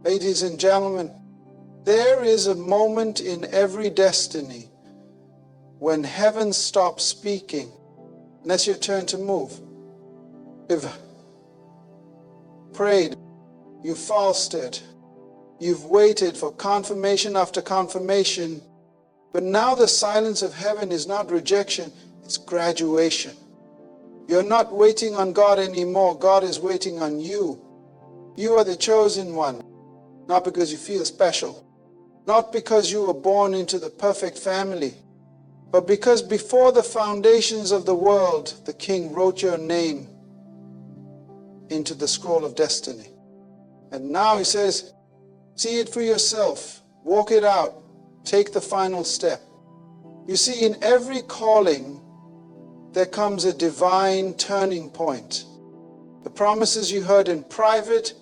Ladies and gentlemen, there is a moment in every destiny when heaven stops speaking, and that's your turn to move. You've prayed, you've fasted, you've waited for confirmation after confirmation, but now the silence of heaven is not rejection, it's graduation. You're not waiting on God anymore, God is waiting on you. You are the chosen one, not because you feel special, not because you were born into the perfect family, but because before the foundations of the world, the King wrote your name into the scroll of destiny. And now he says, see it for yourself, walk it out, take the final step. You see, in every calling, there comes a divine turning point. The promises you heard in private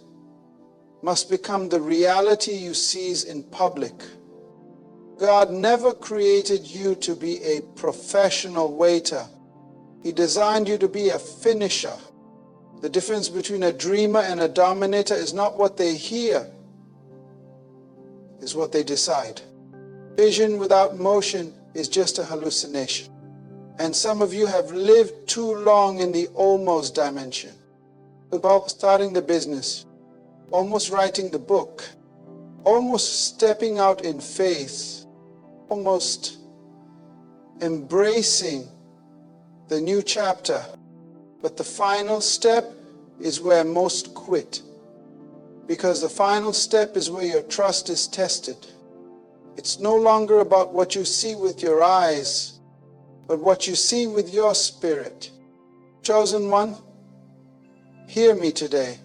must become the reality you seize in public. God never created you to be a professional waiter. He designed you to be a finisher. The difference between a dreamer and a dominator is not what they hear, it's what they decide. Vision without motion is just a hallucination. And some of you have lived too long in the almost dimension. About starting the business, almost writing the book, almost stepping out in faith, almost embracing the new chapter. But the final step is where most quit. Because the final step is where your trust is tested. It's no longer about what you see with your eyes, but what you see with your spirit. Chosen one, hear me today.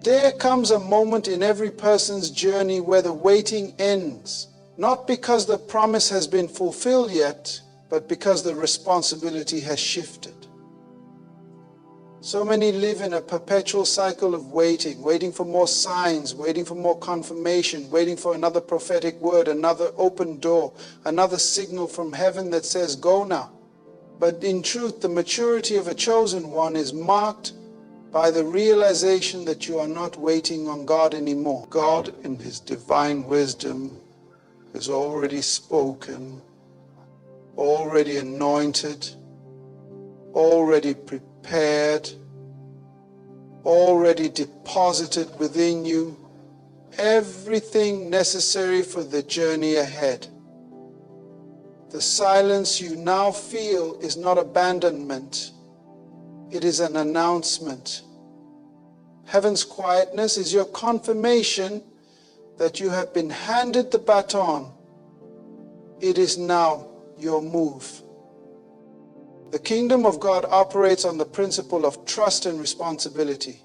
There comes a moment in every person's journey where the waiting ends, not because the promise has been fulfilled yet, but because the responsibility has shifted. So many live in a perpetual cycle of waiting for more signs, waiting for more confirmation, waiting for another prophetic word, another open door, another signal from heaven that says, go now. But in truth, the maturity of a chosen one is marked by the realization that you are not waiting on God anymore. God, in His divine wisdom, has already spoken, already anointed, already prepared, already deposited within you everything necessary for the journey ahead. The silence you now feel is not abandonment, it is an announcement. Heaven's quietness is your confirmation that you have been handed the baton. It is now your move. The kingdom of God operates on the principle of trust and responsibility.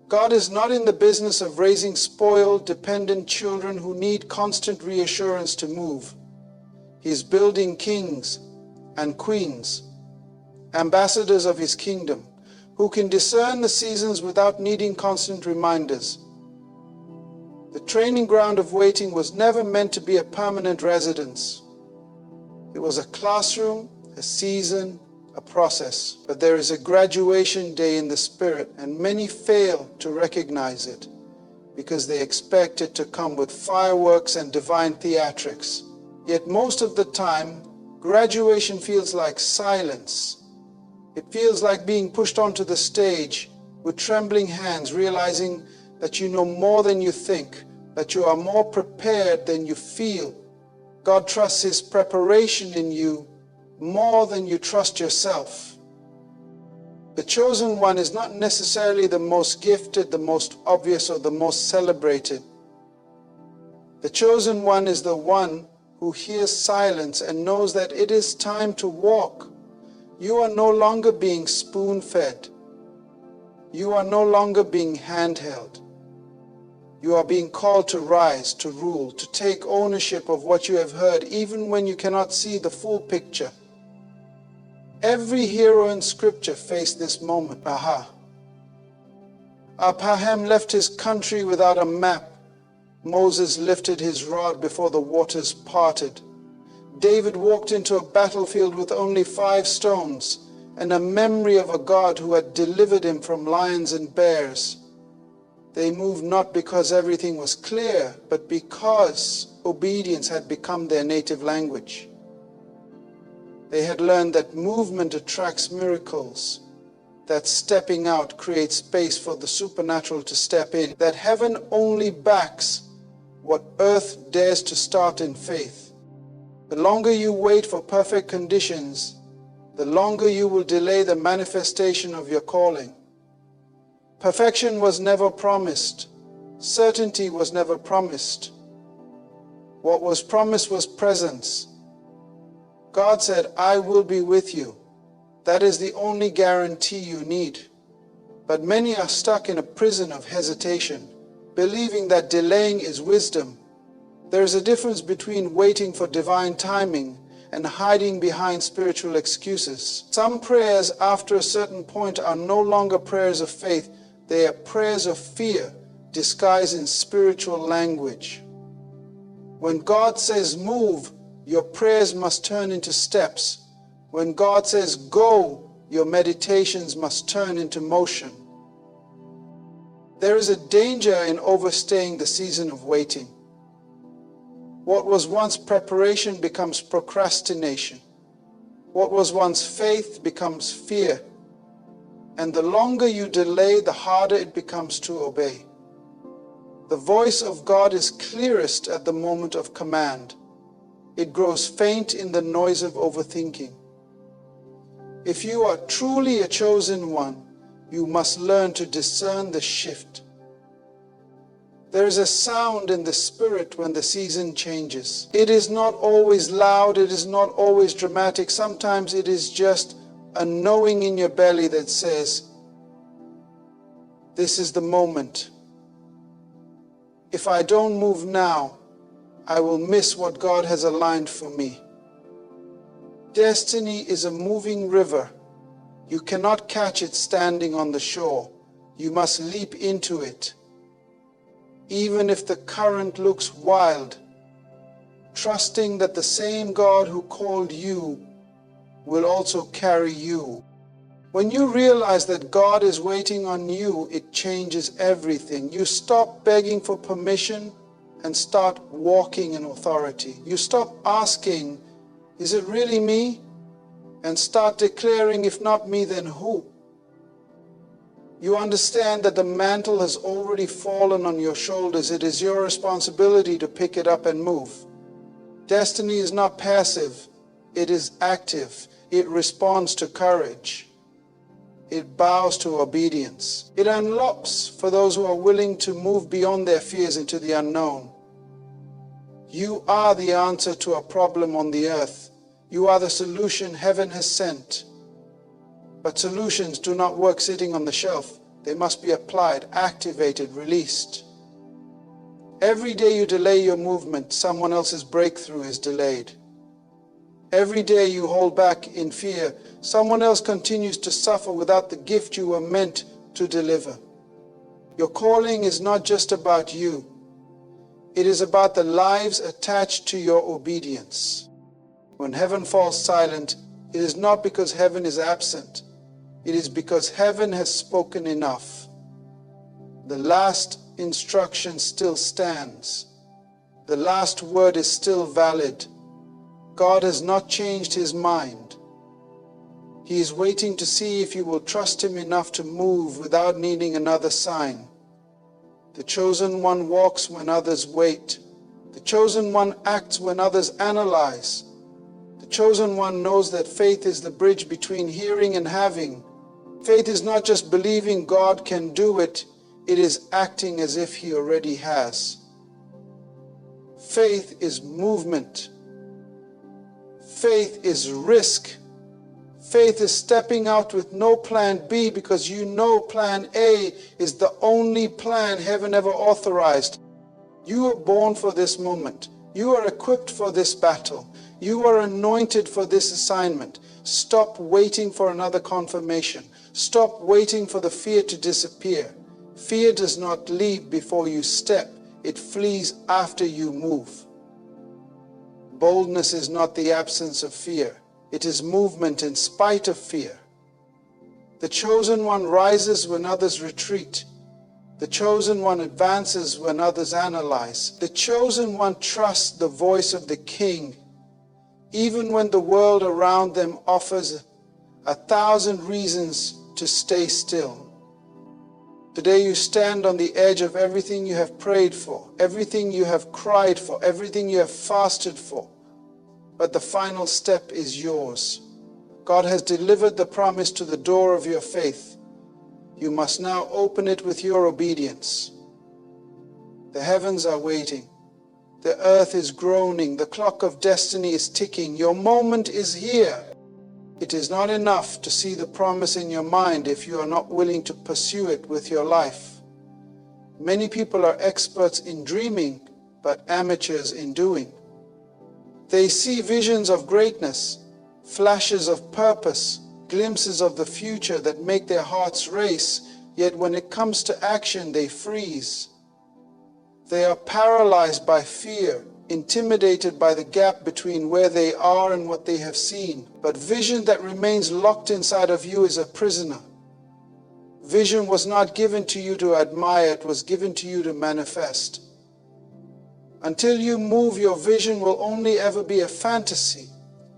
God is not in the business of raising spoiled, dependent children who need constant reassurance to move. He is building kings and queens, ambassadors of His kingdom, who can discern the seasons without needing constant reminders. The training ground of waiting was never meant to be a permanent residence. It was a classroom, a season, a process. But there is a graduation day in the Spirit, and many fail to recognize it because they expect it to come with fireworks and divine theatrics. Yet most of the time, graduation feels like silence. It feels like being pushed onto the stage with trembling hands, realizing that you know more than you think, that you are more prepared than you feel. God trusts His preparation in you more than you trust yourself. The chosen one is not necessarily the most gifted, the most obvious, or the most celebrated. The chosen one is the one who hears silence and knows that it is time to walk. You are no longer being spoon-fed. You are no longer being handheld. You are being called to rise, to rule, to take ownership of what you have heard, even when you cannot see the full picture. Every hero in Scripture faced this moment. Abraham left his country without a map. Moses lifted his rod before the waters parted. David walked into a battlefield with only 5 stones and a memory of a God who had delivered him from lions and bears. They moved not because everything was clear, but because obedience had become their native language. They had learned that movement attracts miracles, that stepping out creates space for the supernatural to step in, that heaven only backs what earth dares to start in faith. The longer you wait for perfect conditions, the longer you will delay the manifestation of your calling. Perfection was never promised. Certainty was never promised. What was promised was presence. God said, I will be with you. That is the only guarantee you need. But many are stuck in a prison of hesitation, believing that delaying is wisdom. There is a difference between waiting for divine timing and hiding behind spiritual excuses. Some prayers after a certain point are no longer prayers of faith. They are prayers of fear disguised in spiritual language. When God says move, your prayers must turn into steps. When God says go, your meditations must turn into motion. There is a danger in overstaying the season of waiting. What was once preparation becomes procrastination. What was once faith becomes fear. And the longer you delay, the harder it becomes to obey. The voice of God is clearest at the moment of command. It grows faint in the noise of overthinking. If you are truly a chosen one, you must learn to discern the shift. There is a sound in the spirit when the season changes. It is not always loud, it is not always dramatic. Sometimes it is just a knowing in your belly that says, this is the moment. If I don't move now, I will miss what God has aligned for me. Destiny is a moving river. You cannot catch it standing on the shore. You must leap into it. Even if the current looks wild, trusting that the same God who called you will also carry you. When you realize that God is waiting on you, it changes everything. You stop begging for permission and start walking in authority. You stop asking, is it really me? And start declaring, if not me, then who? You understand that the mantle has already fallen on your shoulders. It is your responsibility to pick it up and move. Destiny is not passive. It is active. It responds to courage. It bows to obedience. It unlocks for those who are willing to move beyond their fears into the unknown. You are the answer to a problem on the earth. You are the solution heaven has sent. But solutions do not work sitting on the shelf. They must be applied, activated, released. Every day you delay your movement, someone else's breakthrough is delayed. Every day you hold back in fear, someone else continues to suffer without the gift you were meant to deliver. Your calling is not just about you. It is about the lives attached to your obedience. When heaven falls silent, it is not because heaven is absent. It is because heaven has spoken enough. The last instruction still stands. The last word is still valid. God has not changed his mind. He is waiting to see if you will trust him enough to move without needing another sign. The chosen one walks when others wait. The chosen one acts when others analyze. The chosen one knows that faith is the bridge between hearing and having. Faith is not just believing God can do it, it is acting as if he already has. Faith is movement. Faith is risk. Faith is stepping out with no plan B because you know plan A is the only plan heaven ever authorized. You were born for this moment. You are equipped for this battle. You are anointed for this assignment. Stop waiting for another confirmation. Stop waiting for the fear to disappear. Fear does not leave before you step. It flees after you move. Boldness is not the absence of fear. It is movement in spite of fear. The chosen one rises when others retreat. The chosen one advances when others analyze. The chosen one trusts the voice of the King, even when the world around them offers 1,000 reasons to stay still. Today you stand on the edge of everything you have prayed for, everything you have cried for, everything you have fasted for. But the final step is yours. God has delivered the promise to the door of your faith. You must now open it with your obedience. The heavens are waiting. The earth is groaning. The clock of destiny is ticking. Your moment is here. It is not enough to see the promise in your mind if you are not willing to pursue it with your life. Many people are experts in dreaming, but amateurs in doing. They see visions of greatness, flashes of purpose, glimpses of the future that make their hearts race, yet when it comes to action, they freeze. They are paralyzed by fear, intimidated by the gap between where they are and what they have seen. But vision that remains locked inside of you is a prisoner. Vision was not given to you to admire, it was given to you to manifest. Until you move, your vision will only ever be a fantasy.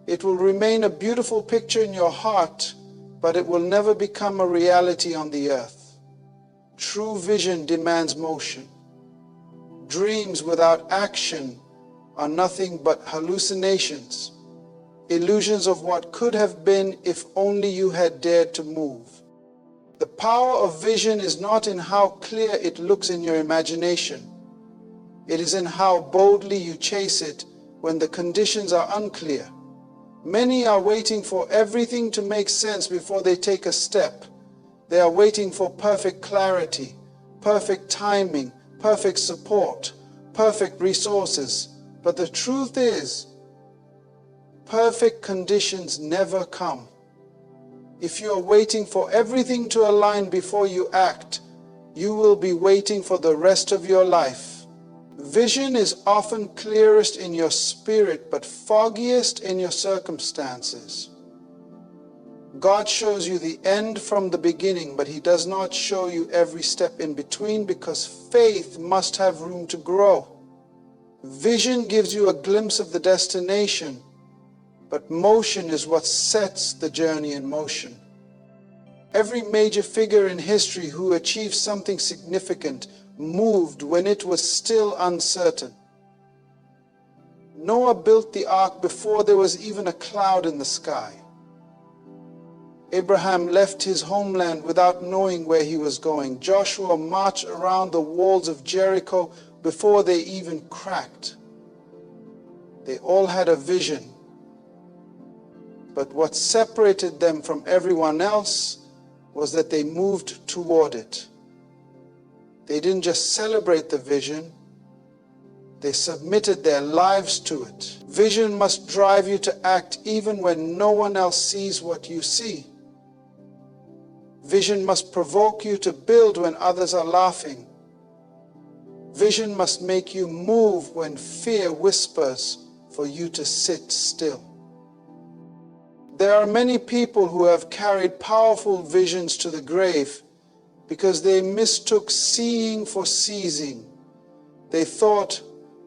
It will remain a beautiful picture in your heart, but it will never become a reality on the earth. True vision demands motion. Dreams without action are nothing but hallucinations, illusions of what could have been if only you had dared to move. The power of vision is not in how clear it looks in your imagination. It is in how boldly you chase it when the conditions are unclear. Many are waiting for everything to make sense before they take a step. They are waiting for perfect clarity, perfect timing, perfect support, perfect resources. But the truth is, perfect conditions never come. If you are waiting for everything to align before you act, you will be waiting for the rest of your life. Vision is often clearest in your spirit, but foggiest in your circumstances. God shows you the end from the beginning, but He does not show you every step in between, because faith must have room to grow. Vision gives you a glimpse of the destination, but motion is what sets the journey in motion. Every major figure in history who achieved something significant moved when it was still uncertain. Noah built the ark before there was even a cloud in the sky. Abraham left his homeland without knowing where he was going. Joshua marched around the walls of Jericho before they even cracked. They all had a vision, but what separated them from everyone else was that they moved toward it. They didn't just celebrate the vision, they submitted their lives to it. Vision must drive you to act even when no one else sees what you see. Vision must provoke you to build when others are laughing. Vision must make you move when fear whispers for you to sit still. There are many people who have carried powerful visions to the grave because they mistook seeing for seizing. They thought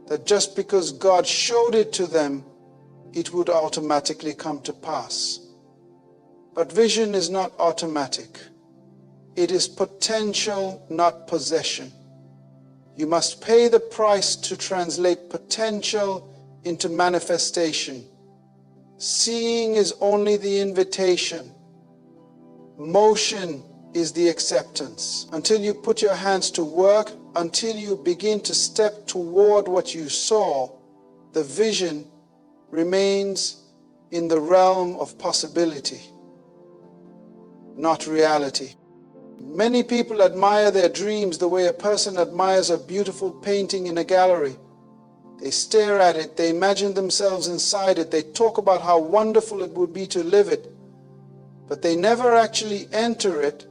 that just because God showed it to them, it would automatically come to pass. But vision is not automatic. It is potential, not possession. You must pay the price to translate potential into manifestation. Seeing is only the invitation. Motion is the acceptance. Until you put your hands to work, until you begin to step toward what you saw, the vision remains in the realm of possibility, not reality. Many people admire their dreams the way a person admires a beautiful painting in a gallery. They stare at it, they imagine themselves inside it, they talk about how wonderful it would be to live it, but they never actually enter it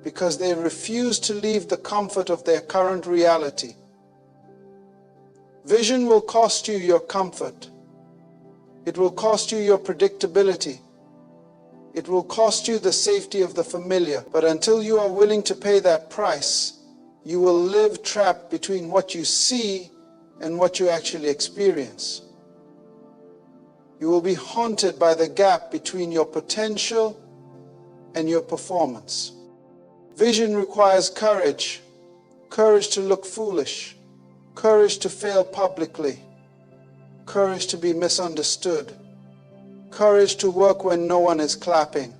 because they refuse to leave the comfort of their current reality. Vision will cost you your comfort. It will cost you your predictability. It will cost you the safety of the familiar. But until you are willing to pay that price, you will live trapped between what you see and what you actually experience. You will be haunted by the gap between your potential and your performance. Vision requires courage. Courage to look foolish. Courage to fail publicly. Courage to be misunderstood. Courage to work when no one is clapping.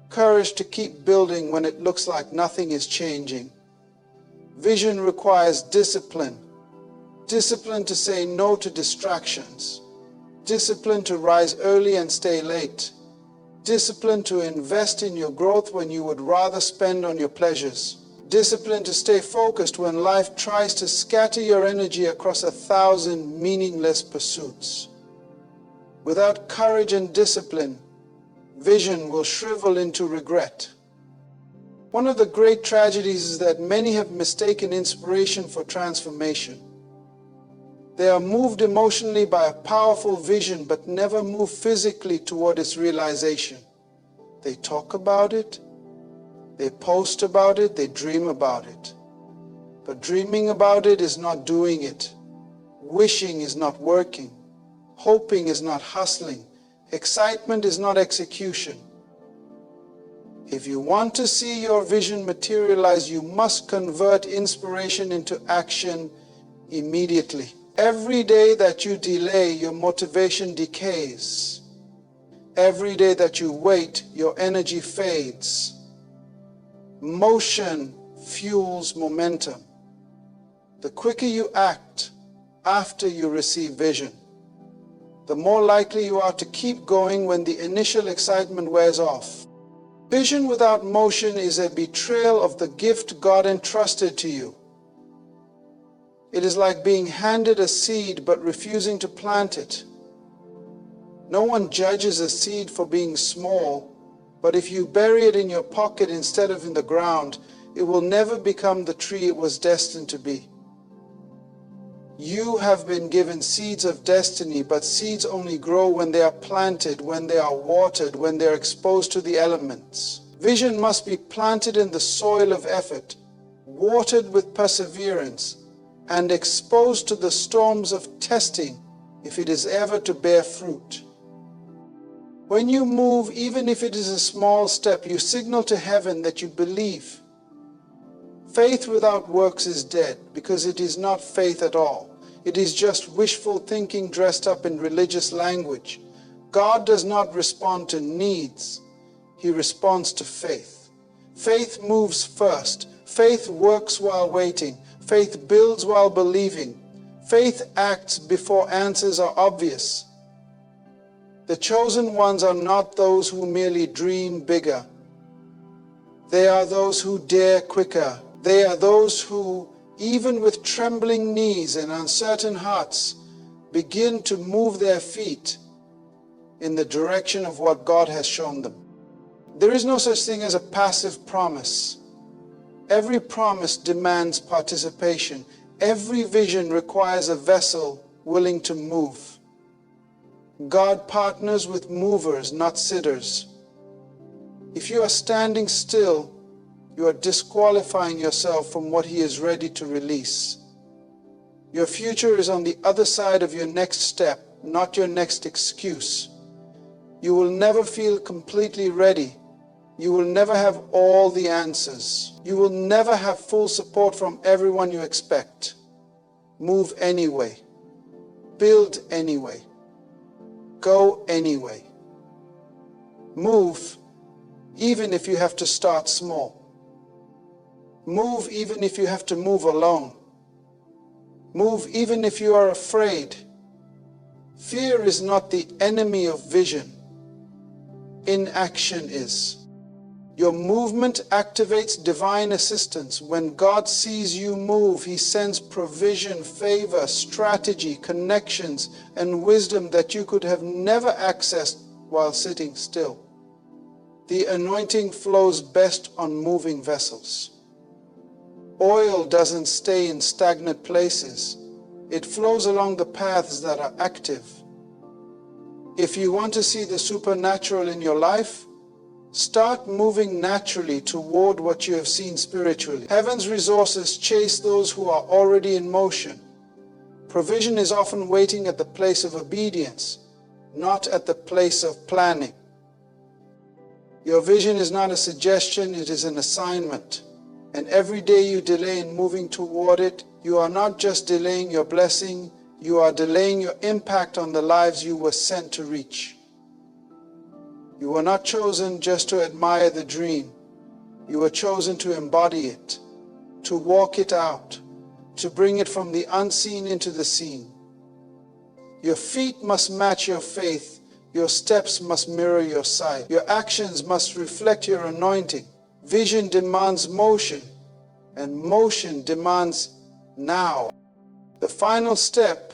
Courage to keep building when it looks like nothing is changing. Vision requires discipline. Discipline to say no to distractions. Discipline to rise early and stay late. Discipline to invest in your growth when you would rather spend on your pleasures. Discipline to stay focused when life tries to scatter your energy across 1,000 meaningless pursuits. Without courage and discipline, vision will shrivel into regret. One of the great tragedies is that many have mistaken inspiration for transformation. They are moved emotionally by a powerful vision but never move physically toward its realization. They talk about it, they post about it, they dream about it. But dreaming about it is not doing it. Wishing is not working. Hoping is not hustling. Excitement is not execution. If you want to see your vision materialize, you must convert inspiration into action immediately. Every day that you delay, your motivation decays. Every day that you wait, your energy fades. Motion fuels momentum. The quicker you act after you receive vision, the more likely you are to keep going when the initial excitement wears off. Vision without motion is a betrayal of the gift God entrusted to you. It is like being handed a seed but refusing to plant it. No one judges a seed for being small, but if you bury it in your pocket instead of in the ground, it will never become the tree it was destined to be. You have been given seeds of destiny, but seeds only grow when they are planted, when they are watered, when they are exposed to the elements. Vision must be planted in the soil of effort, watered with perseverance, and exposed to the storms of testing if it is ever to bear fruit. When you move, even if it is a small step, you signal to heaven that you believe. Faith without works is dead, because it is not faith at all. It is just wishful thinking dressed up in religious language. God does not respond to needs. He responds to faith. Faith moves first. Faith works while waiting. Faith builds while believing. Faith acts before answers are obvious. The chosen ones are not those who merely dream bigger. They are those who dare quicker. They are those who, even with trembling knees and uncertain hearts, begin to move their feet in the direction of what God has shown them. There is no such thing as a passive promise. Every promise demands participation. Every vision requires a vessel willing to move. God partners with movers, not sitters. If you are standing still, you are disqualifying yourself from what He is ready to release. Your future is on the other side of your next step, not your next excuse. You will never feel completely ready. You will never have all the answers. You will never have full support from everyone you expect. Move anyway. Build anyway. Go anyway. Move even if you have to start small. Move even if you have to move alone. Move even if you are afraid. Fear is not the enemy of vision. Inaction is. Your movement activates divine assistance. When God sees you move, He sends provision, favor, strategy, connections, and wisdom that you could have never accessed while sitting still. The anointing flows best on moving vessels. Oil doesn't stay in stagnant places. It flows along the paths that are active. If you want to see the supernatural in your life, Start moving naturally toward what you have seen spiritually. Heaven's resources chase those who are already in motion. Provision is often waiting at the place of obedience, not at the place of planning. Your vision is not a suggestion, it is an assignment. And every day you delay in moving toward it, you are not just delaying your blessing, you are delaying your impact on the lives you were sent to reach. You were not chosen just to admire the dream. You were chosen to embody it, to walk it out, to bring it from the unseen into the seen. Your feet must match your faith. Your steps must mirror your sight. Your actions must reflect your anointing. Vision demands motion, and motion demands now. The final step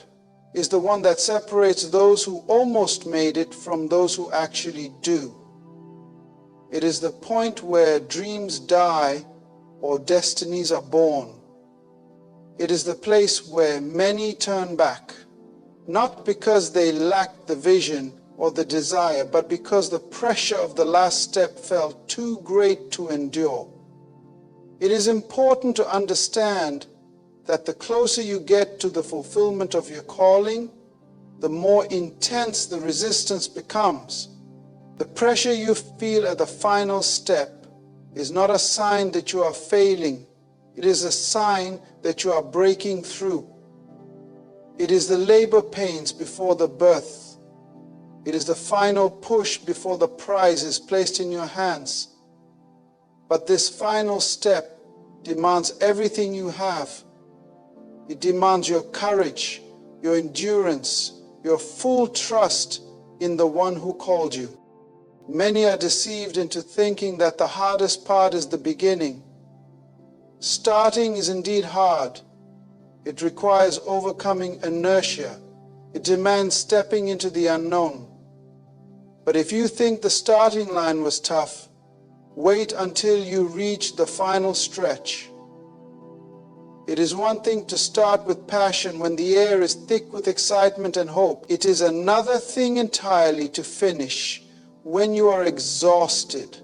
is the one that separates those who almost made it from those who actually do. It is the point where dreams die or destinies are born. It is the place where many turn back, not because they lacked the vision or the desire, but because the pressure of the last step felt too great to endure. It is important to understand that the closer you get to the fulfillment of your calling, the more intense the resistance becomes. The pressure you feel at the final step is not a sign that you are failing. It is a sign that you are breaking through. It is the labor pains before the birth. It is the final push before the prize is placed in your hands. But this final step demands everything you have. It demands your courage, your endurance, your full trust in the one who called you. Many are deceived into thinking that the hardest part is the beginning. Starting is indeed hard. It requires overcoming inertia. It demands stepping into the unknown. But if you think the starting line was tough, wait until you reach the final stretch. It is one thing to start with passion when the air is thick with excitement and hope. It is another thing entirely to finish when you are exhausted,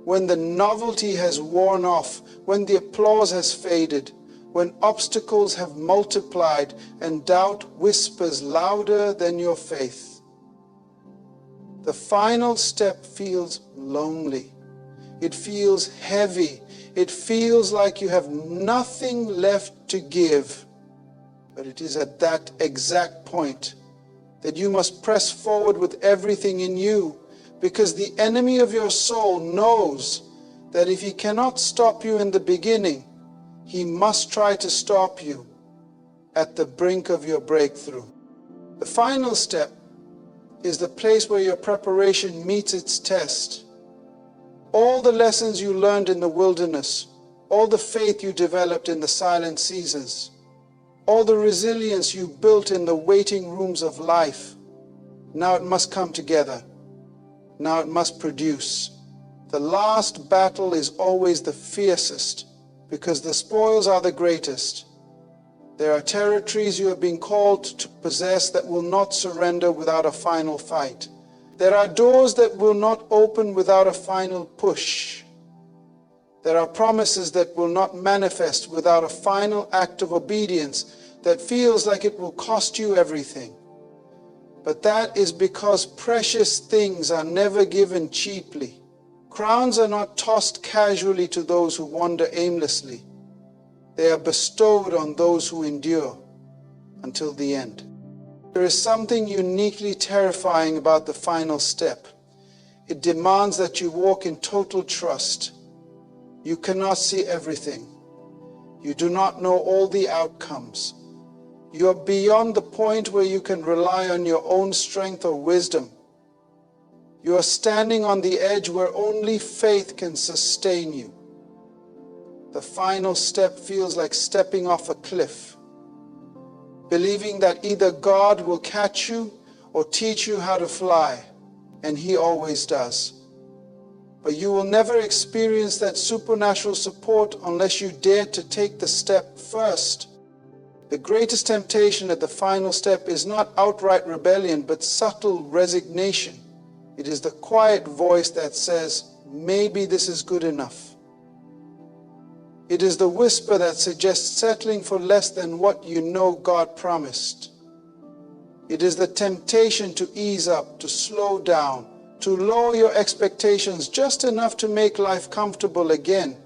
when the novelty has worn off, when the applause has faded, when obstacles have multiplied and doubt whispers louder than your faith. The final step feels lonely. It feels heavy. It feels like you have nothing left to give. But it is at that exact point that you must press forward with everything in you, because the enemy of your soul knows that if he cannot stop you in the beginning, he must try to stop you at the brink of your breakthrough. The final step is the place where your preparation meets its test. All the lessons you learned in the wilderness, all the faith you developed in the silent seasons, all the resilience you built in the waiting rooms of life, now it must come together. Now it must produce. The last battle is always the fiercest because the spoils are the greatest. There are territories you have been called to possess that will not surrender without a final fight. There are doors that will not open without a final push. There are promises that will not manifest without a final act of obedience that feels like it will cost you everything. But that is because precious things are never given cheaply. Crowns are not tossed casually to those who wander aimlessly. They are bestowed on those who endure until the end. There is something uniquely terrifying about the final step. It demands that you walk in total trust. You cannot see everything. You do not know all the outcomes. You are beyond the point where you can rely on your own strength or wisdom. You are standing on the edge where only faith can sustain you. The final step feels like stepping off a cliff, believing that either God will catch you or teach you how to fly, and He always does. But you will never experience that supernatural support unless you dare to take the step first. The greatest temptation at the final step is not outright rebellion, but subtle resignation. It is the quiet voice that says, maybe this is good enough. It is the whisper that suggests settling for less than what you know God promised. It is the temptation to ease up, to slow down, to lower your expectations just enough to make life comfortable again.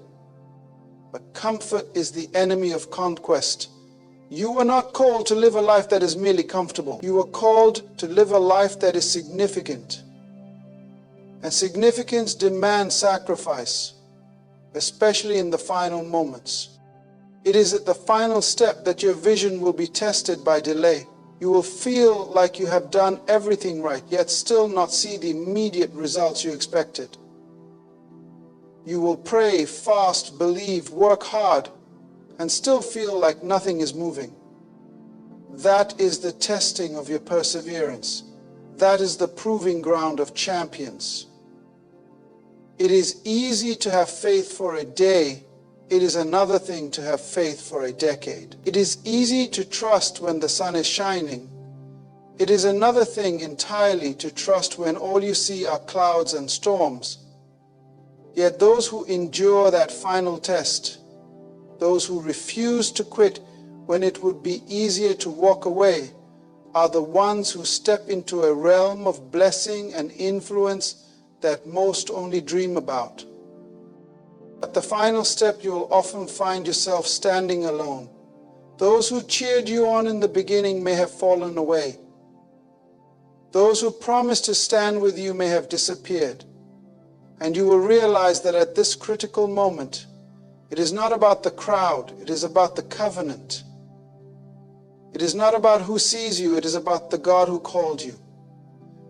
But comfort is the enemy of conquest. You are not called to live a life that is merely comfortable. You are called to live a life that is significant. And significance demands sacrifice, especially in the final moments. It is at the final step that your vision will be tested by delay. You will feel like you have done everything right, yet still not see the immediate results you expected. You will pray, fast, believe, work hard, and still feel like nothing is moving. That is the testing of your perseverance. That is the proving ground of champions. It is easy to have faith for a day. It is another thing to have faith for a decade. It is easy to trust when the sun is shining. It is another thing entirely to trust when all you see are clouds and storms. Yet those who endure that final test, those who refuse to quit when it would be easier to walk away, are the ones who step into a realm of blessing and influence that most only dream about. At the final step, you will often find yourself standing alone. Those who cheered you on in the beginning may have fallen away. Those who promised to stand with you may have disappeared. And you will realize that at this critical moment, it is not about the crowd, it is about the covenant. It is not about who sees you, it is about the God who called you.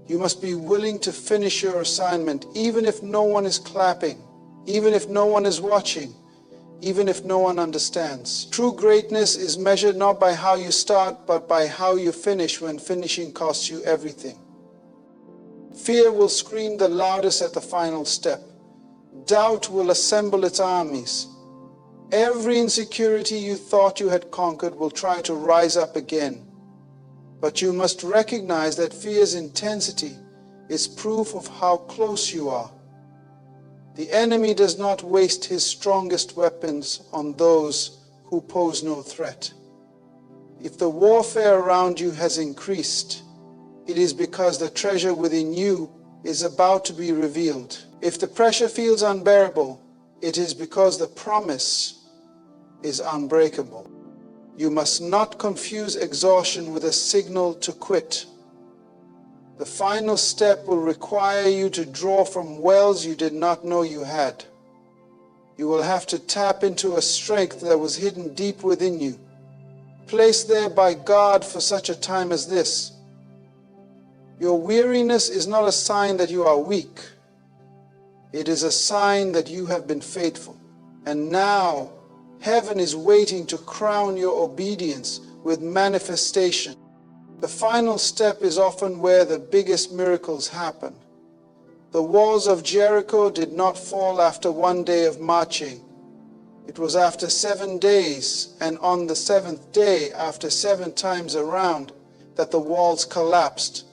You must be willing to finish your assignment, even if no one is clapping, even if no one is watching, even if no one understands. True greatness is measured not by how you start, but by how you finish when finishing costs you everything. Fear will scream the loudest at the final step. Doubt will assemble its armies. Every insecurity you thought you had conquered will try to rise up again. But you must recognize that fear's intensity is proof of how close you are. The enemy does not waste his strongest weapons on those who pose no threat. If the warfare around you has increased, it is because the treasure within you is about to be revealed. If the pressure feels unbearable, it is because the promise is unbreakable. You must not confuse exhaustion with a signal to quit. The final step will require you to draw from wells you did not know you had. You will have to tap into a strength that was hidden deep within you, placed there by God for such a time as this. Your weariness is not a sign that you are weak. It is a sign that you have been faithful. And now, heaven is waiting to crown your obedience with manifestation. The final step is often where the biggest miracles happen. The walls of Jericho did not fall after one day of marching. It was after 7 days, and on the 7th day, after 7 times around, that the walls collapsed.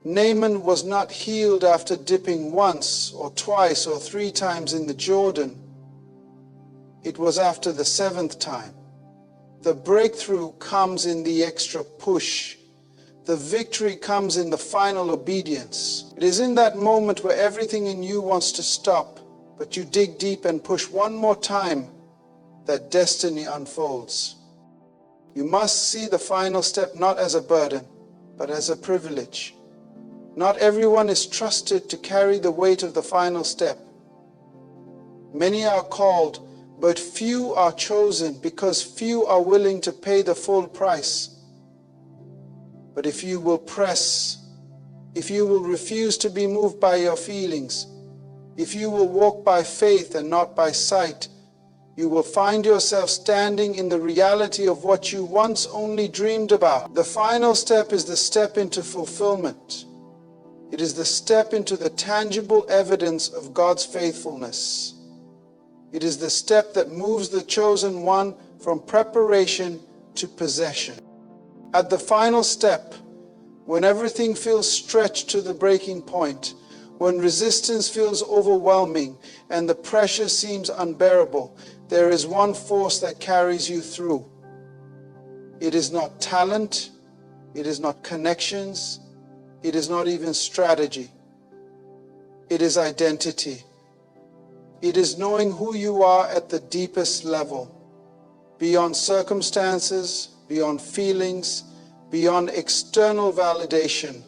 Naaman was not healed after dipping once or twice or 3 times in the Jordan. It was after the 7th time. The breakthrough comes in the extra push. The victory comes in the final obedience. It is in that moment where everything in you wants to stop, but you dig deep and push one more time, that destiny unfolds. You must see the final step not as a burden, but as a privilege. Not everyone is trusted to carry the weight of the final step. Many are called, but few are chosen because few are willing to pay the full price. But if you will press, if you will refuse to be moved by your feelings, if you will walk by faith and not by sight, you will find yourself standing in the reality of what you once only dreamed about. The final step is the step into fulfillment. It is the step into the tangible evidence of God's faithfulness. It is the step that moves the chosen one from preparation to possession. At the final step, when everything feels stretched to the breaking point, When resistance feels overwhelming and the pressure seems unbearable, there is one force that carries you through. It is not talent, it is not connections, it is not even strategy. It is identity. It is knowing who you are at the deepest level, beyond circumstances, beyond feelings, beyond external validation.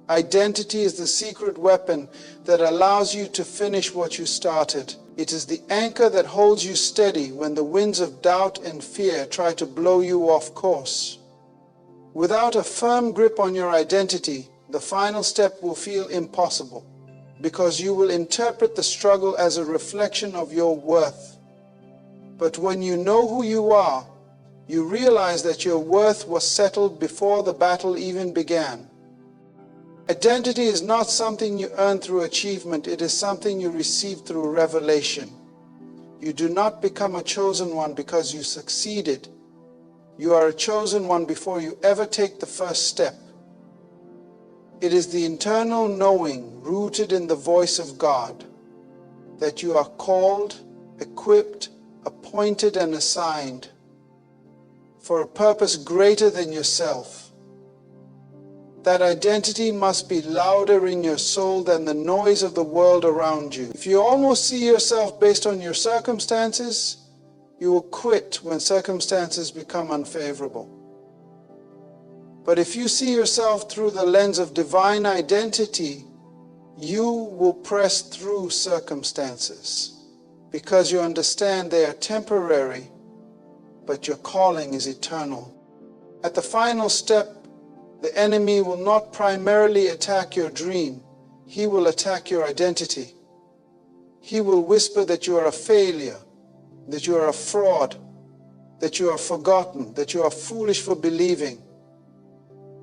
Identity is the secret weapon that allows you to finish what you started. It is the anchor that holds you steady when the winds of doubt and fear try to blow you off course. Without a firm grip on your identity, the final step will feel impossible, because you will interpret the struggle as a reflection of your worth. But when you know who you are, you realize that your worth was settled before the battle even began. Identity is not something you earn through achievement, it is something you receive through revelation. You do not become a chosen one because you succeeded. You are a chosen one before you ever take the first step. It is the internal knowing, rooted in the voice of God, that you are called, equipped, appointed, and assigned for a purpose greater than yourself. That identity must be louder in your soul than the noise of the world around you. If you almost see yourself based on your circumstances, you will quit when circumstances become unfavorable. But if you see yourself through the lens of divine identity, you will press through circumstances because you understand they are temporary, but your calling is eternal. At the final step, the enemy will not primarily attack your dream. He will attack your identity. He will whisper that you are a failure, that you are a fraud, that you are forgotten, that you are foolish for believing.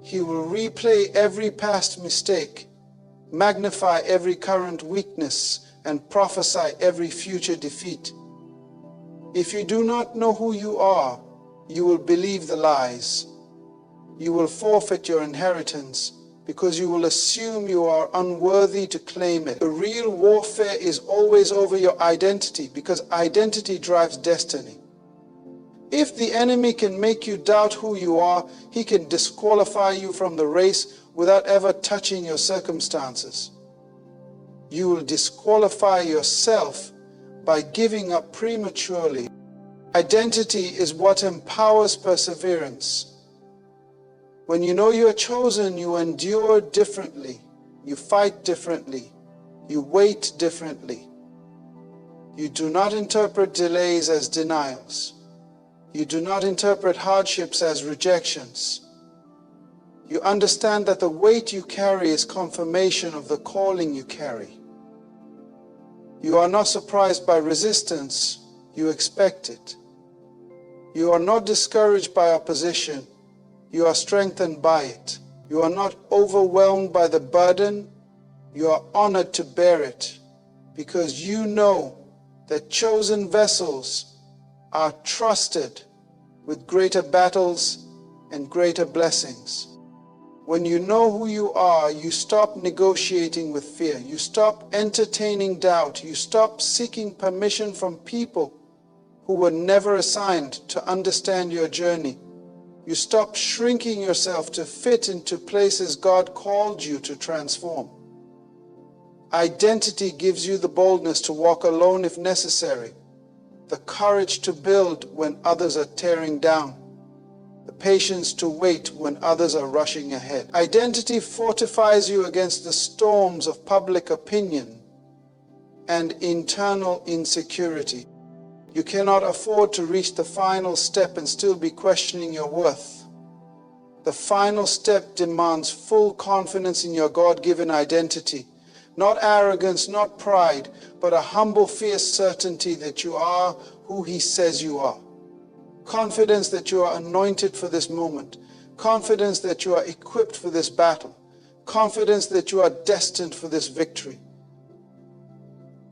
He will replay every past mistake, magnify every current weakness, and prophesy every future defeat. If you do not know who you are, you will believe the lies. You will forfeit your inheritance because you will assume you are unworthy to claim it. The real warfare is always over your identity because identity drives destiny. If the enemy can make you doubt who you are, he can disqualify you from the race without ever touching your circumstances. You will disqualify yourself by giving up prematurely. Identity is what empowers perseverance. When you know you are chosen, you endure differently, you fight differently, you wait differently. You do not interpret delays as denials. You do not interpret hardships as rejections. You understand that the weight you carry is confirmation of the calling you carry. You are not surprised by resistance, you expect it. You are not discouraged by opposition. You are strengthened by it. You are not overwhelmed by the burden. You are honored to bear it because you know that chosen vessels are trusted with greater battles and greater blessings. When you know who you are, you stop negotiating with fear. You stop entertaining doubt. You stop seeking permission from people who were never assigned to understand your journey. You stop shrinking yourself to fit into places God called you to transform. Identity gives you the boldness to walk alone if necessary, the courage to build when others are tearing down, the patience to wait when others are rushing ahead. Identity fortifies you against the storms of public opinion and internal insecurity. You cannot afford to reach the final step and still be questioning your worth. The final step demands full confidence in your God-given identity. Not arrogance, not pride, but a humble, fierce certainty that you are who He says you are. Confidence that you are anointed for this moment. Confidence that you are equipped for this battle. Confidence that you are destined for this victory.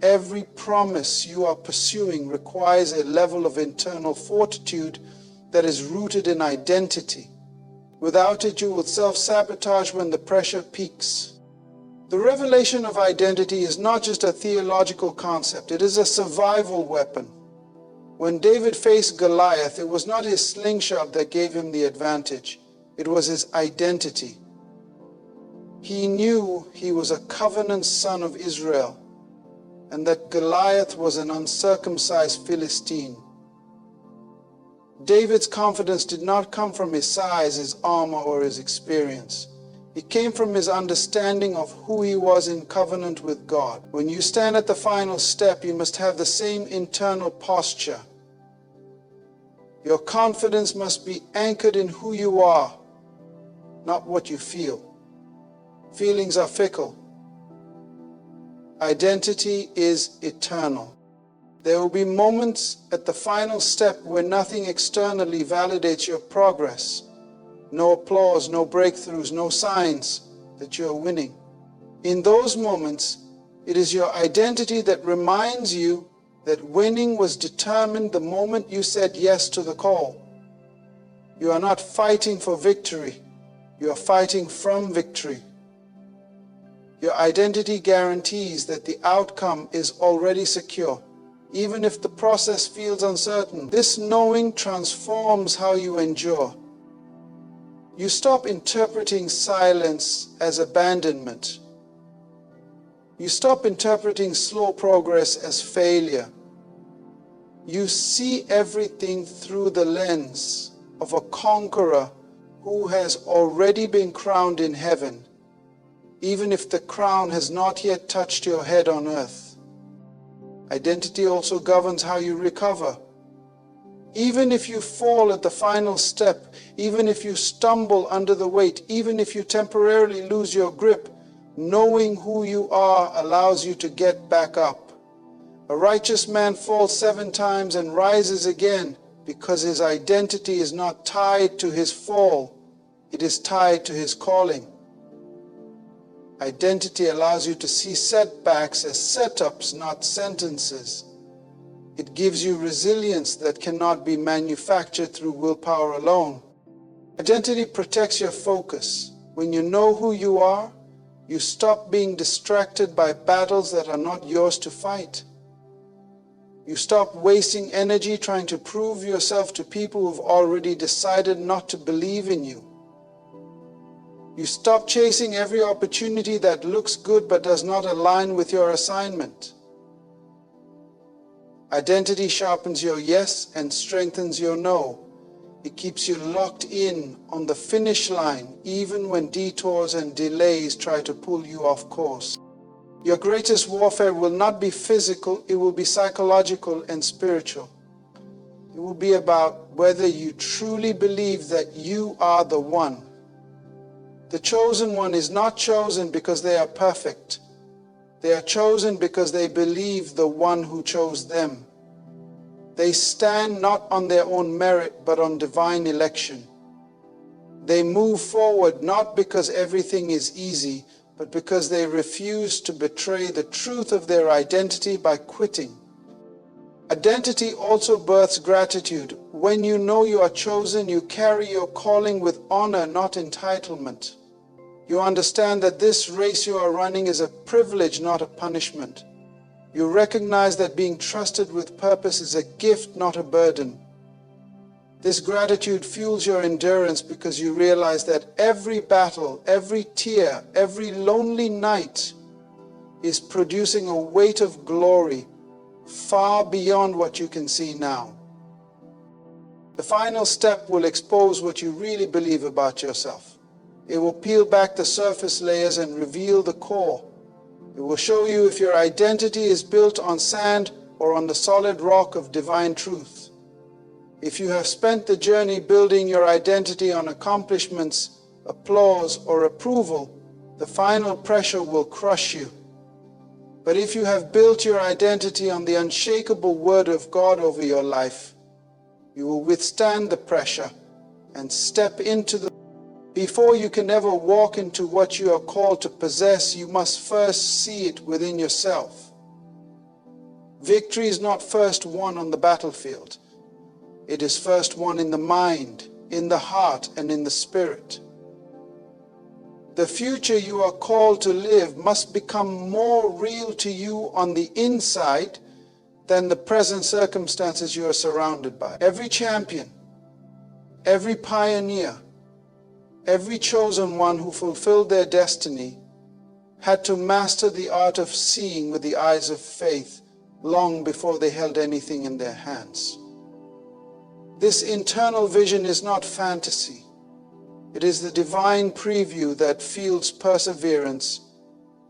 Every promise you are pursuing requires a level of internal fortitude that is rooted in identity. Without it, you will self-sabotage when the pressure peaks. The revelation of identity is not just a theological concept, it is a survival weapon. When David faced Goliath, it was not his slingshot that gave him the advantage, it was his identity. He knew he was a covenant son of Israel, and that Goliath was an uncircumcised Philistine. David's confidence did not come from his size, his armor, or his experience. It came from his understanding of who he was in covenant with God. When you stand at the final step, you must have the same internal posture. Your confidence must be anchored in who you are, not what you feel. Feelings are fickle. Identity is eternal. There will be moments at the final step where nothing externally validates your progress. No applause, no breakthroughs, no signs that you're winning. In those moments, it is your identity that reminds you that winning was determined the moment you said yes to the call. You are not fighting for victory, you are fighting from victory. Your identity guarantees that the outcome is already secure, even if the process feels uncertain. This knowing transforms how you endure. You stop interpreting silence as abandonment. You stop interpreting slow progress as failure. You see everything through the lens of a conqueror who has already been crowned in heaven, even if the crown has not yet touched your head on earth. Identity also governs how you recover. Even if you fall at the final step, even if you stumble under the weight, even if you temporarily lose your grip, knowing who you are allows you to get back up. A righteous man falls 7 times and rises again because his identity is not tied to his fall, it is tied to his calling. Identity allows you to see setbacks as setups, not sentences. It gives you resilience that cannot be manufactured through willpower alone. Identity protects your focus. When you know who you are, you stop being distracted by battles that are not yours to fight. You stop wasting energy trying to prove yourself to people who've already decided not to believe in you. You stop chasing every opportunity that looks good but does not align with your assignment. Identity sharpens your yes and strengthens your no. It keeps you locked in on the finish line even when detours and delays try to pull you off course. Your greatest warfare will not be physical, it will be psychological and spiritual. It will be about whether you truly believe that you are the one. The chosen one is not chosen because they are perfect. They are chosen because they believe the one who chose them. They stand not on their own merit, but on divine election. They move forward not because everything is easy, but because they refuse to betray the truth of their identity by quitting. Identity also births gratitude. When you know you are chosen, you carry your calling with honor, not entitlement. You understand that this race you are running is a privilege, not a punishment. You recognize that being trusted with purpose is a gift, not a burden. This gratitude fuels your endurance because you realize that every battle, every tear, every lonely night is producing a weight of glory far beyond what you can see now. The final step will expose what you really believe about yourself. It will peel back the surface layers and reveal the core. It will show you if your identity is built on sand or on the solid rock of divine truth. If you have spent the journey building your identity on accomplishments, applause, or approval, the final pressure will crush you. But if you have built your identity on the unshakable word of God over your life, you will withstand the pressure and step into the... Before you can ever walk into what you are called to possess, you must first see it within yourself. Victory is not first won on the battlefield. It is first won in the mind, in the heart, and in the spirit. The future you are called to live must become more real to you on the inside than the present circumstances you are surrounded by. Every champion, every pioneer, every chosen one who fulfilled their destiny had to master the art of seeing with the eyes of faith long before they held anything in their hands. This internal vision is not fantasy. It is the divine preview that fuels perseverance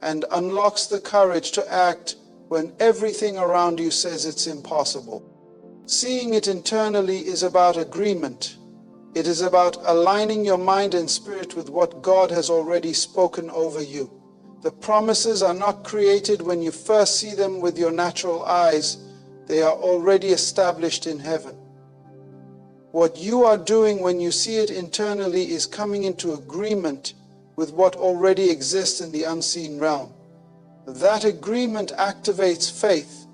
and unlocks the courage to act when everything around you says it's impossible. Seeing it internally is about agreement. It is about aligning your mind and spirit with what God has already spoken over you. The promises are not created when you first see them with your natural eyes. They are already established in heaven. What you are doing when you see it internally is coming into agreement with what already exists in the unseen realm. That agreement activates faith,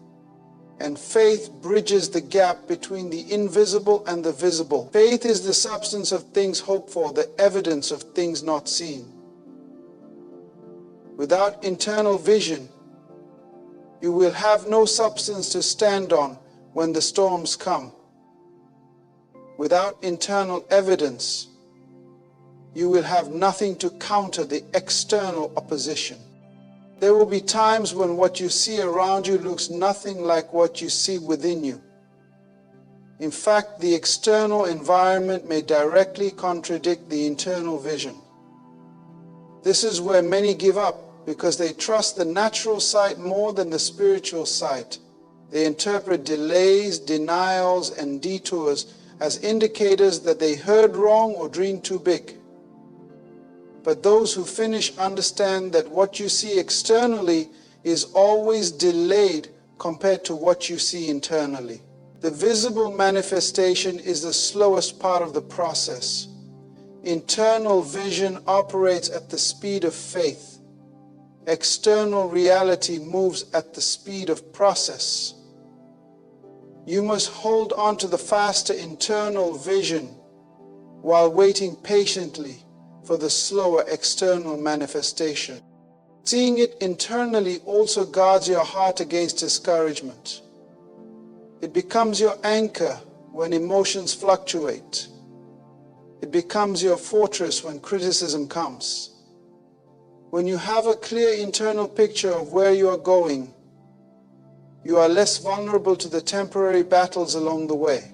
and faith bridges the gap between the invisible and the visible. Faith is the substance of things hoped for, the evidence of things not seen. Without internal vision, you will have no substance to stand on when the storms come. Without internal evidence, you will have nothing to counter the external opposition. There will be times when what you see around you looks nothing like what you see within you. In fact, the external environment may directly contradict the internal vision. This is where many give up because they trust the natural sight more than the spiritual sight. They interpret delays, denials, and detours as indicators that they heard wrong or dreamed too big. But those who finish understand that what you see externally is always delayed compared to what you see internally. The visible manifestation is the slowest part of the process. Internal vision operates at the speed of faith. External reality moves at the speed of process. You must hold on to the faster internal vision while waiting patiently for the slower external manifestation. Seeing it internally also guards your heart against discouragement. It becomes your anchor when emotions fluctuate. It becomes your fortress when criticism comes. When you have a clear internal picture of where you are going, you are less vulnerable to the temporary battles along the way.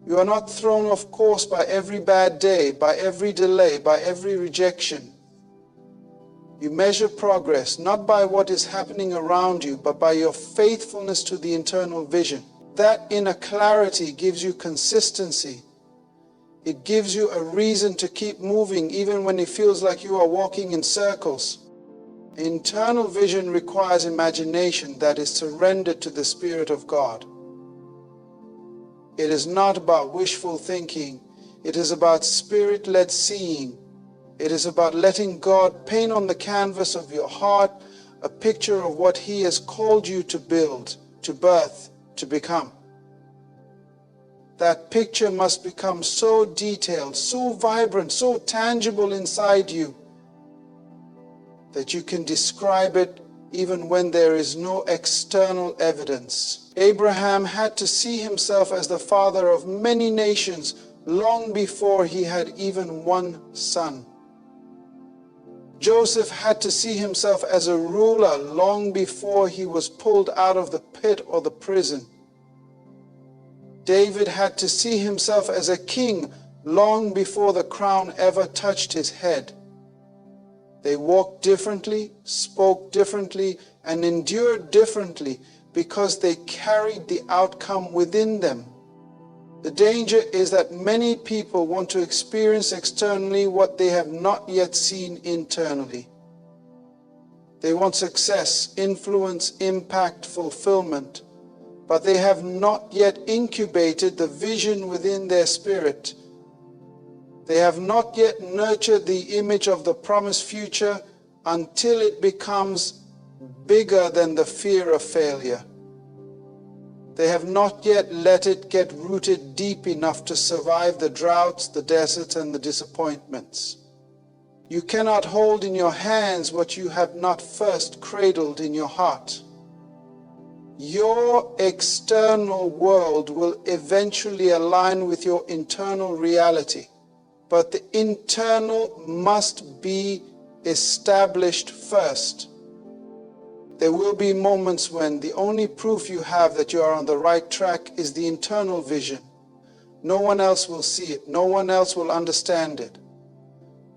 You are not thrown off course by every bad day, by every delay, by every rejection. You measure progress not by what is happening around you, but by your faithfulness to the internal vision. That inner clarity gives you consistency. It gives you a reason to keep moving even when it feels like you are walking in circles. Internal vision requires imagination that is surrendered to the Spirit of God. It is not about wishful thinking. It is about Spirit-led seeing. It is about letting God paint on the canvas of your heart a picture of what He has called you to build, to birth, to become. That picture must become so detailed, so vibrant, so tangible inside you that you can describe it even when there is no external evidence. Abraham had to see himself as the father of many nations long before he had even one son. Joseph had to see himself as a ruler long before he was pulled out of the pit or the prison. David had to see himself as a king long before the crown ever touched his head. They walked differently, spoke differently, and endured differently because they carried the outcome within them. The danger is that many people want to experience externally what they have not yet seen internally. They want success, influence, impact, fulfillment, but they have not yet incubated the vision within their spirit. They have not yet nurtured the image of the promised future until it becomes bigger than the fear of failure. They have not yet let it get rooted deep enough to survive the droughts, the deserts, and the disappointments. You cannot hold in your hands what you have not first cradled in your heart. Your external world will eventually align with your internal reality, but the internal must be established first. There will be moments when the only proof you have that you are on the right track is the internal vision. No one else will see it. No one else will understand it.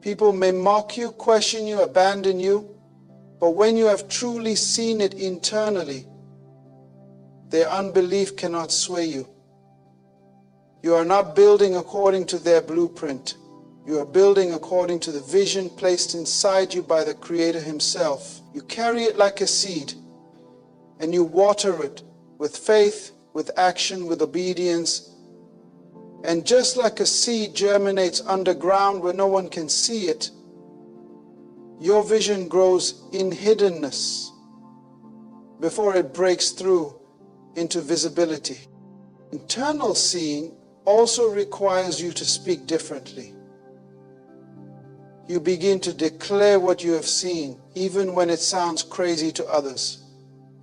People may mock you, question you, abandon you, but when you have truly seen it internally, their unbelief cannot sway you. You are not building according to their blueprint. You are building according to the vision placed inside you by the Creator Himself. You carry it like a seed, and you water it with faith, with action, with obedience. And just like a seed germinates underground where no one can see it, your vision grows in hiddenness before it breaks through into visibility. Internal seeing also requires you to speak differently. You begin to declare what you have seen, even when it sounds crazy to others.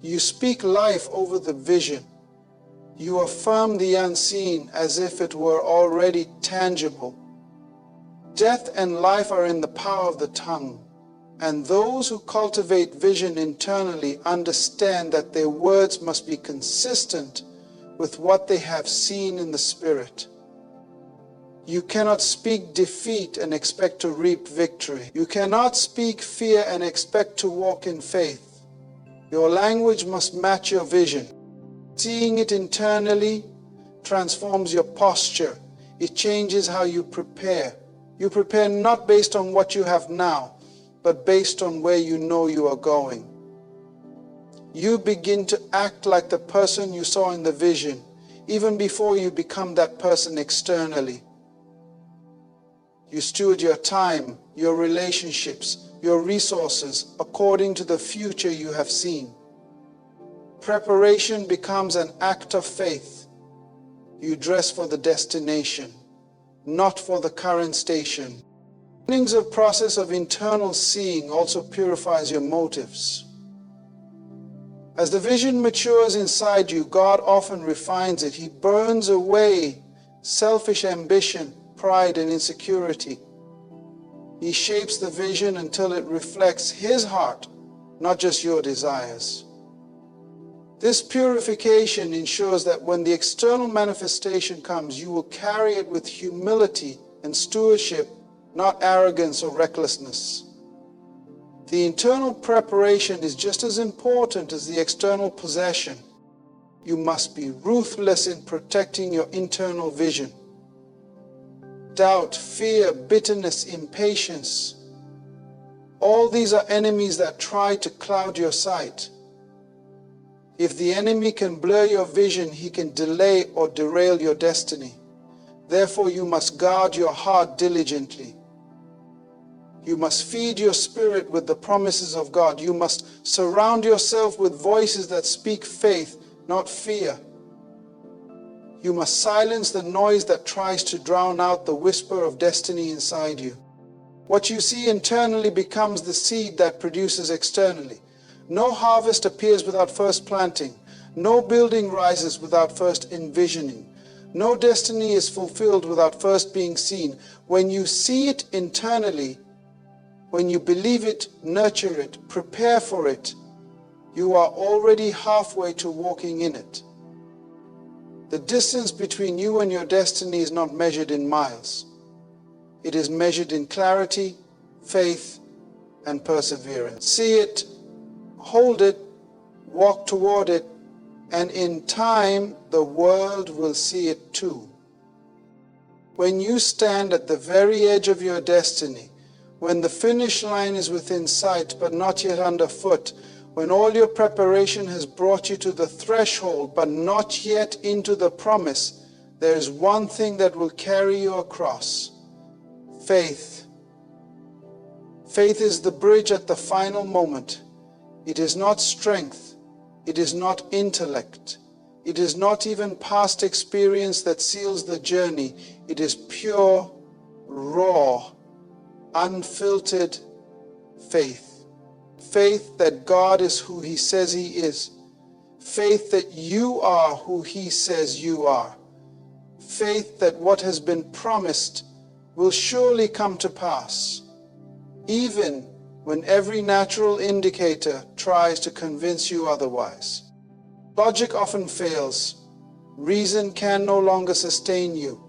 You speak life over the vision. You affirm the unseen as if it were already tangible. Death and life are in the power of the tongue, and those who cultivate vision internally understand that their words must be consistent with what they have seen in the Spirit. You cannot speak defeat and expect to reap victory. You cannot speak fear and expect to walk in faith. Your language must match your vision. Seeing it internally transforms your posture. It changes how you prepare. You prepare not based on what you have now, but based on where you know you are going. You begin to act like the person you saw in the vision, even before you become that person externally. You steward your time, your relationships, your resources according to the future you have seen. Preparation becomes an act of faith. You dress for the destination, not for the current station. The beginnings of process of internal seeing also purifies your motives. As the vision matures inside you, God often refines it. He burns away selfish ambition, pride, and insecurity. He shapes the vision until it reflects His heart, not just your desires. This purification ensures that when the external manifestation comes, you will carry it with humility and stewardship, not arrogance or recklessness. The internal preparation is just as important as the external possession. You must be ruthless in protecting your internal vision. Doubt, fear, bitterness, impatience, all these are enemies that try to cloud your sight. If the enemy can blur your vision, he can delay or derail your destiny. Therefore, you must guard your heart diligently. You must feed your spirit with the promises of God. You must surround yourself with voices that speak faith, not fear. You must silence the noise that tries to drown out the whisper of destiny inside you. What you see internally becomes the seed that produces externally. No harvest appears without first planting. No building rises without first envisioning. No destiny is fulfilled without first being seen. When you see it internally, when you believe it, nurture it, prepare for it, you are already halfway to walking in it. The distance between you and your destiny is not measured in miles. It is measured in clarity, faith, and perseverance. See it, hold it, walk toward it, and in time, the world will see it too. When you stand at the very edge of your destiny, when the finish line is within sight but not yet underfoot, when all your preparation has brought you to the threshold but not yet into the promise, there is one thing that will carry you across: faith. Faith is the bridge at the final moment. It is not strength. It is not intellect. It is not even past experience that seals the journey. It is pure, raw, unfiltered faith. Faith that God is who He says He is. Faith that you are who He says you are. Faith that what has been promised will surely come to pass, even when every natural indicator tries to convince you otherwise. Logic often fails. Reason can no longer sustain you.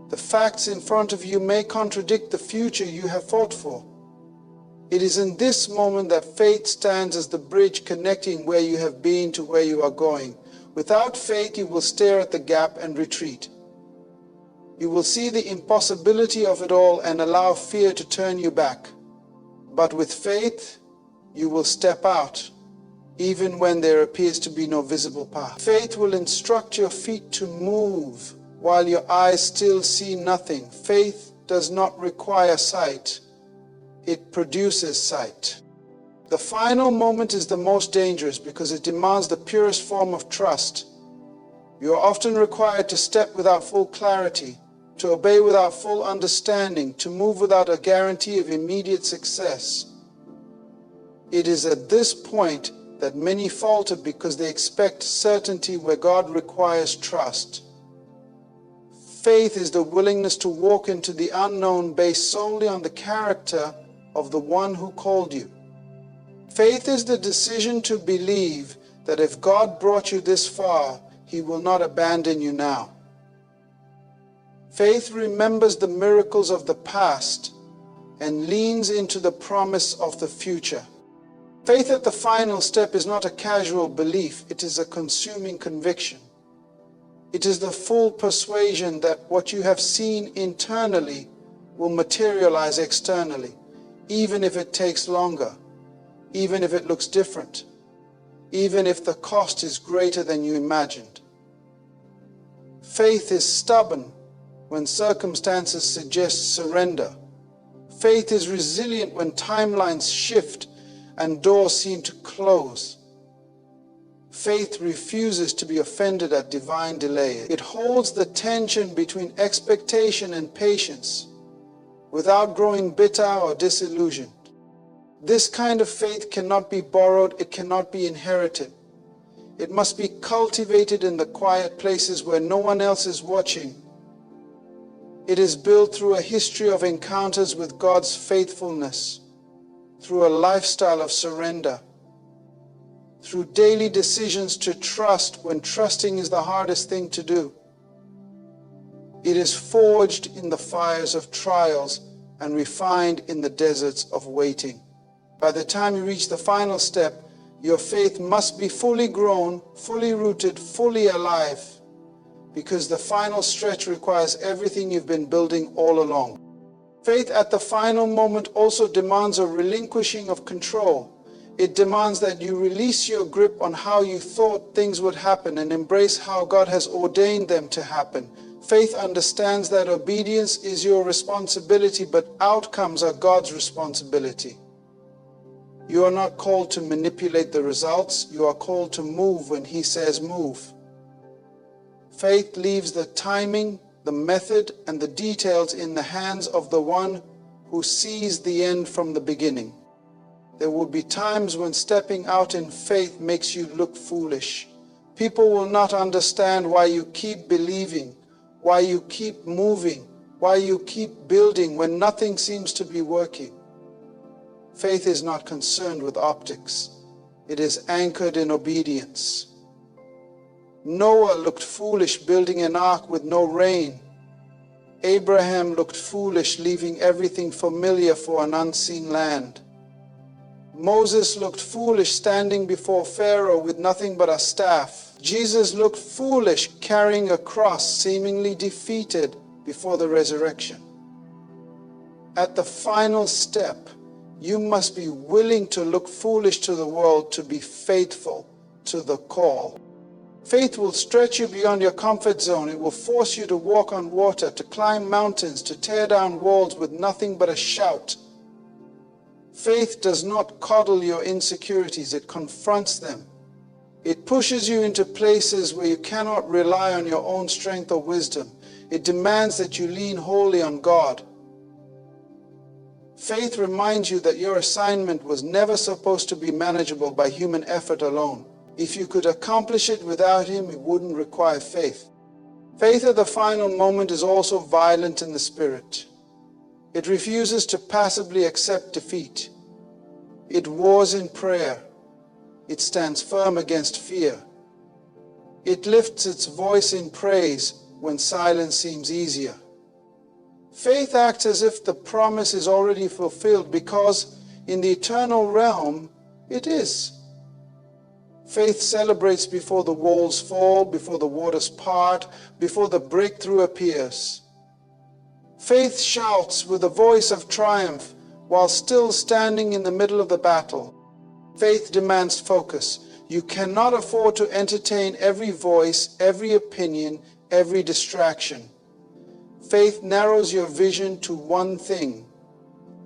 The facts in front of you may contradict the future you have fought for. It is in this moment that faith stands as the bridge connecting where you have been to where you are going. Without faith, you will stare at the gap and retreat. You will see the impossibility of it all and allow fear to turn you back. But with faith, you will step out, even when there appears to be no visible path. Faith will instruct your feet to move while your eyes still see nothing. Faith does not require sight. It produces sight. The final moment is the most dangerous because it demands the purest form of trust. You are often required to step without full clarity, to obey without full understanding, to move without a guarantee of immediate success. It is at this point that many falter because they expect certainty where God requires trust. Faith is the willingness to walk into the unknown based solely on the character of the one who called you. Faith is the decision to believe that if God brought you this far, He will not abandon you now. Faith remembers the miracles of the past and leans into the promise of the future. Faith at the final step is not a casual belief, it is a consuming conviction. It is the full persuasion that what you have seen internally will materialize externally, even if it takes longer, even if it looks different, even if the cost is greater than you imagined. Faith is stubborn when circumstances suggest surrender. Faith is resilient when timelines shift and doors seem to close. Faith refuses to be offended at divine delay. It holds the tension between expectation and patience without growing bitter or disillusioned. This kind of faith cannot be borrowed, it cannot be inherited. It must be cultivated in the quiet places where no one else is watching. It is built through a history of encounters with God's faithfulness, through a lifestyle of surrender, through daily decisions to trust when trusting is the hardest thing to do. It is forged in the fires of trials and refined in the deserts of waiting. By the time you reach the final step, your faith must be fully grown, fully rooted, fully alive, because the final stretch requires everything you've been building all along. Faith at the final moment also demands a relinquishing of control. It demands that you release your grip on how you thought things would happen and embrace how God has ordained them to happen. Faith understands that obedience is your responsibility, but outcomes are God's responsibility. You are not called to manipulate the results. You are called to move when He says move. Faith leaves the timing, the method, and the details in the hands of the one who sees the end from the beginning. There will be times when stepping out in faith makes you look foolish. People will not understand why you keep believing, why you keep moving, why you keep building when nothing seems to be working. Faith is not concerned with optics. It is anchored in obedience. Noah looked foolish building an ark with no rain. Abraham looked foolish leaving everything familiar for an unseen land. Moses looked foolish standing before Pharaoh with nothing but a staff. Jesus looked foolish carrying a cross, seemingly defeated before the resurrection. At the final step, you must be willing to look foolish to the world to be faithful to the call. Faith will stretch you beyond your comfort zone. It will force you to walk on water, to climb mountains, to tear down walls with nothing but a shout. Faith does not coddle your insecurities, it confronts them. It pushes you into places where you cannot rely on your own strength or wisdom. It demands that you lean wholly on God. Faith reminds you that your assignment was never supposed to be manageable by human effort alone. If you could accomplish it without Him, it wouldn't require faith. Faith at the final moment is also violent in the spirit. It refuses to passively accept defeat. It wars in prayer. It stands firm against fear. It lifts its voice in praise when silence seems easier. Faith acts as if the promise is already fulfilled because in the eternal realm it is. Faith celebrates before the walls fall, before the waters part, before the breakthrough appears. Faith shouts with a voice of triumph while still standing in the middle of the battle. Faith demands focus. You cannot afford to entertain every voice, every opinion, every distraction. Faith narrows your vision to one thing,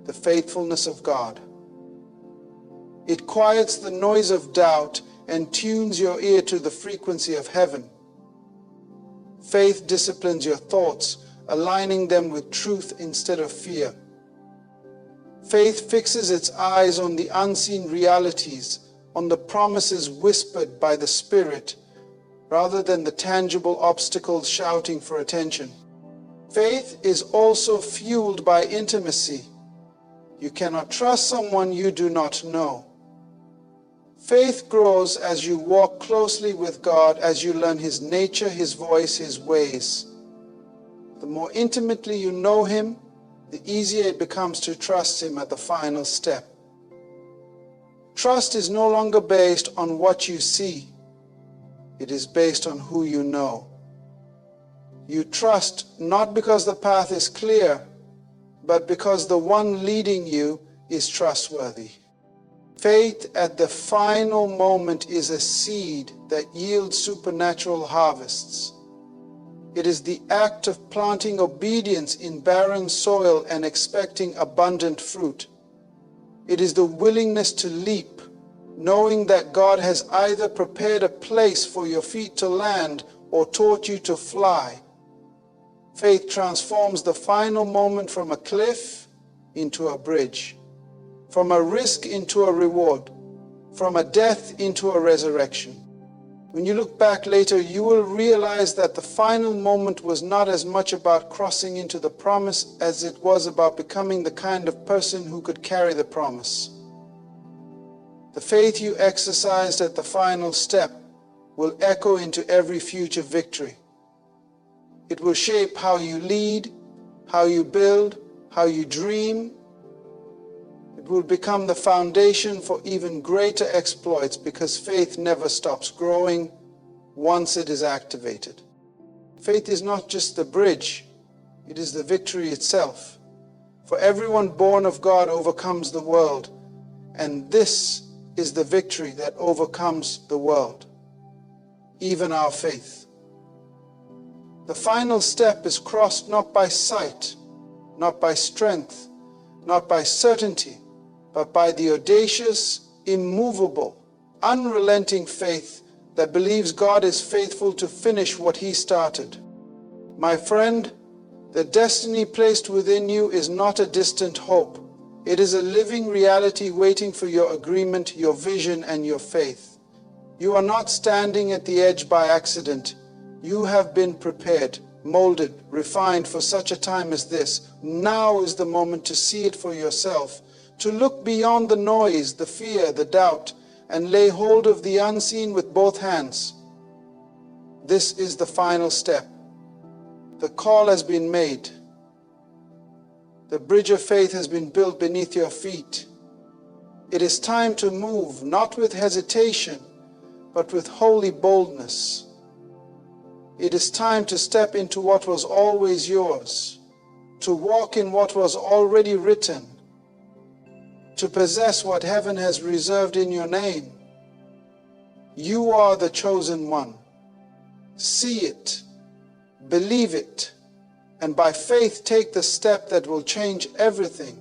the faithfulness of God. It quiets the noise of doubt and tunes your ear to the frequency of heaven. Faith disciplines your thoughts, aligning them with truth instead of fear. Faith fixes its eyes on the unseen realities, on the promises whispered by the Spirit, rather than the tangible obstacles shouting for attention. Faith is also fueled by intimacy. You cannot trust someone you do not know. Faith grows as you walk closely with God, as you learn His nature, His voice, His ways. The more intimately you know Him, the easier it becomes to trust Him at the final step. Trust is no longer based on what you see. It is based on who you know. You trust not because the path is clear, but because the one leading you is trustworthy. Faith at the final moment is a seed that yields supernatural harvests. It is the act of planting obedience in barren soil and expecting abundant fruit. It is the willingness to leap, knowing that God has either prepared a place for your feet to land or taught you to fly. Faith transforms the final moment from a cliff into a bridge, from a risk into a reward, from a death into a resurrection. When you look back later, you will realize that the final moment was not as much about crossing into the promise as it was about becoming the kind of person who could carry the promise. The faith you exercised at the final step will echo into every future victory. It will shape how you lead, how you build, how you dream. It will become the foundation for even greater exploits because faith never stops growing once it is activated. Faith is not just the bridge, it is the victory itself. For everyone born of God overcomes the world, and this is the victory that overcomes the world, even our faith. The final step is crossed not by sight, not by strength, not by certainty, but by the audacious, immovable, unrelenting faith that believes God is faithful to finish what He started. My friend, the destiny placed within you is not a distant hope. It is a living reality waiting for your agreement, your vision, and your faith. You are not standing at the edge by accident. You have been prepared, molded, refined for such a time as this. Now is the moment to see it for yourself, to look beyond the noise, the fear, the doubt, and lay hold of the unseen with both hands. This is the final step. The call has been made. The bridge of faith has been built beneath your feet. It is time to move, not with hesitation, but with holy boldness. It is time to step into what was always yours, to walk in what was already written, to possess what heaven has reserved in your name. You are the chosen one. See it, believe it, and by faith take the step that will change everything.